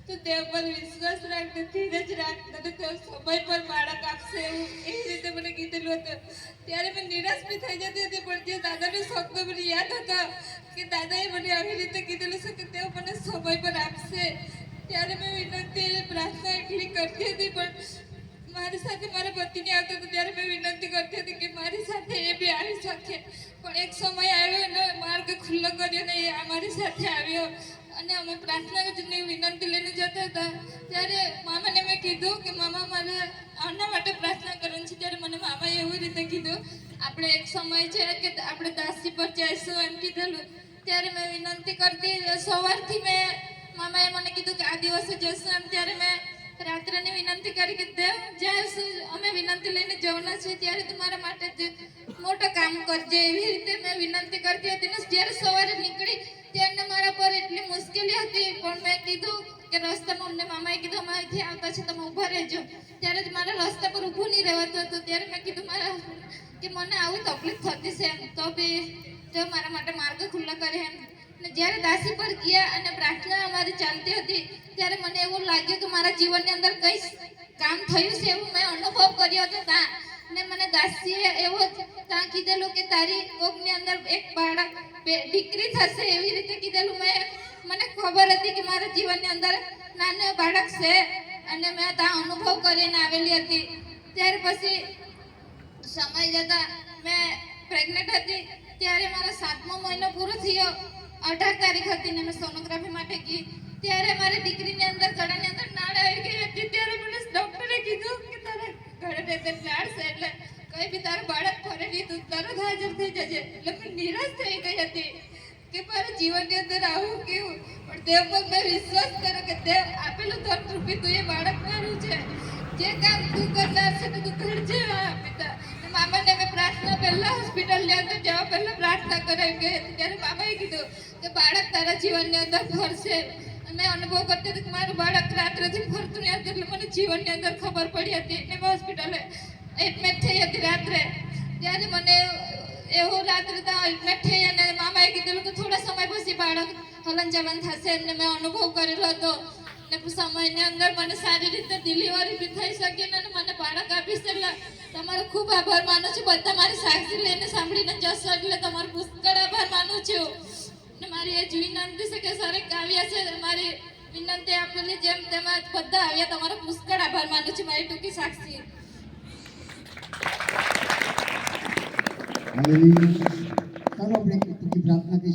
તો દેવ પર વિશ્વાસ રાખ, ધીરજ રાખ, તને તે સમય પર બાળક આપશે એવું એ રીતે મને કીધેલું હતું. ત્યારે મેં નિરાશ બી થઈ જતી હતી, પણ જે દાદાનો શબ્દ મને યાદ હતા કે દાદાએ મને આવી રીતે કીધેલું છે કે તેઓ મને સમય પર આપશે. ત્યારે મેં વિનંતી પ્રાર્થના એટલી કરતી હતી, પણ મારી સાથે મારા પતિને આવતો હતો ત્યારે મેં વિનંતી કરતી હતી કે મારી સાથે એ બી આવી શકે, પણ એક સમય આવ્યો અને માર્ગ ખુલ્લો કર્યો ને એ અમારી સાથે આવ્યો. અને અમે પ્રાર્થનાની વિનંતી લઈને જતા હતા ત્યારે મામાને મેં કીધું કે મામા મારે આના માટે પ્રાર્થના કરવાની છે. ત્યારે મને મામાએ એવી રીતે કીધું આપણે એક સમય છે કે આપણે દાસી પર જઈશું એમ કીધેલું. ત્યારે મેં વિનંતી કરતી સવારથી મામાએ મને કીધું કે આ દિવસે જશું એમ. ત્યારે મેં રાત્રેની વિનંતી કરી કે દેવ જઈશું, અમે વિનંતી લઈને જવાના છે, ત્યારે તું મારા માટે મોટું કામ કરજે. એવી રીતે મેં વિનંતી કરતી હતી ને જ્યારે સવારે નીકળી ત્યારે મારા પર એટલી મુશ્કેલી હતી, પણ મેં કીધું કે રસ્તામાં અમને મામાએ કીધું અમારાથી આવતા છે તમે ઊભા રહેજો. ત્યારે જ મારા રસ્તા પર ઊભું નહીં રહેવાતું હતું. ત્યારે મેં કીધું મારા કે મને આવી તકલીફ થતી છે એમ, તો બી તો મારા માટે માર્ગ ખુલ્લો કરે એમ. ને જ્યારે દાસી પર ગયા અને પ્રાર્થના અમારી ચાલતી હતી ત્યારે મને એવું લાગ્યું કે મારા જીવનની અંદર કંઈ કામ થયું છે એવું મેં અનુભવ કર્યો હતો ત્યાં. ને મને દાસીએ એવો ત્યાં કીધેલું કે તારી કોકની અંદર એક બાળક દીકરી થશે એવી રીતે કીધેલું. મને ખબર હતી કે મારા જીવનની અંદર નાનું બાળક છે અને મેં ત્યાં અનુભવ કરીને આવેલી હતી. ત્યાર પછી સમય જતા મેં પ્રેગ્નેન્ટ હતી ત્યારે મારો 7મો મહિનો પૂરો થયો. 18 તારીખ હતી ને મેં સોનોગ્રાફી માટે ગઈ ત્યારે મારી દીકરીની અંદર ગળાની અંદર નાળ આવી ગઈ હતી. ત્યારે મને ડોક્ટરે કીધું કે તારા ગળાની અંદર નાળ છે એટલે કઈ બી તારું બાળક ફરે નહીં, તું તરત હાજર થઈ જજે. એટલે મેં નિરાશ થઈ ગઈ હતી કે મારા જીવનની અંદર આવું કેવું. પણ દેવ પર મેં વિશ્વાસ કર્યો કે દેવ આપેલું ધન રૂપી તું એ બાળક મારું છે, જે કામ તું કરનાર છે તો તું કરજે પિતા. મામાને મેં પ્રાર્થના પહેલા હોસ્પિટલ લેવા જવા પહેલા પ્રાર્થના કરાવી ગઈ હતી. ત્યારે મામાએ કીધું કે બાળક તારા જીવનની અંદર ફરશે. મેં અનુભવ કરતી હતી કે મારું બાળક રાત્રેથી ફરતું નહીં હતું, એટલે મને જીવનની અંદર ખબર પડી હતી. ને મેં હોસ્પિટલે એડમિટ થઈ હતી રાત્રે. ત્યારે મને એવું રાત્રે ત્યાં એડમિટ થઈ અને મામાએ કીધેલું કે થોડા સમય પછી બાળક હલન ચલન થશે. એટલે મેં અનુભવ કરેલો હતો ને સમયની અંદર મને સારી રીતે ડિલિવરી બી થઈ શકી અને મને બાળક આપીશ. એટલે તમારો ખૂબ આભાર માનું છું. બધા મારી સાક્ષી લઈને સાંભળીને જશો એટલે તમારો પુષ્કળ આભાર માનું છું. ને મારી એ જ વિનંતી છે કે સરે આવ્યા છે મારી વિનંતી આપેલી જેમ તેમાં બધા આવ્યા. તમારો પુષ્કળ આભાર માનું છું મારી ટૂંકી સાક્ષી.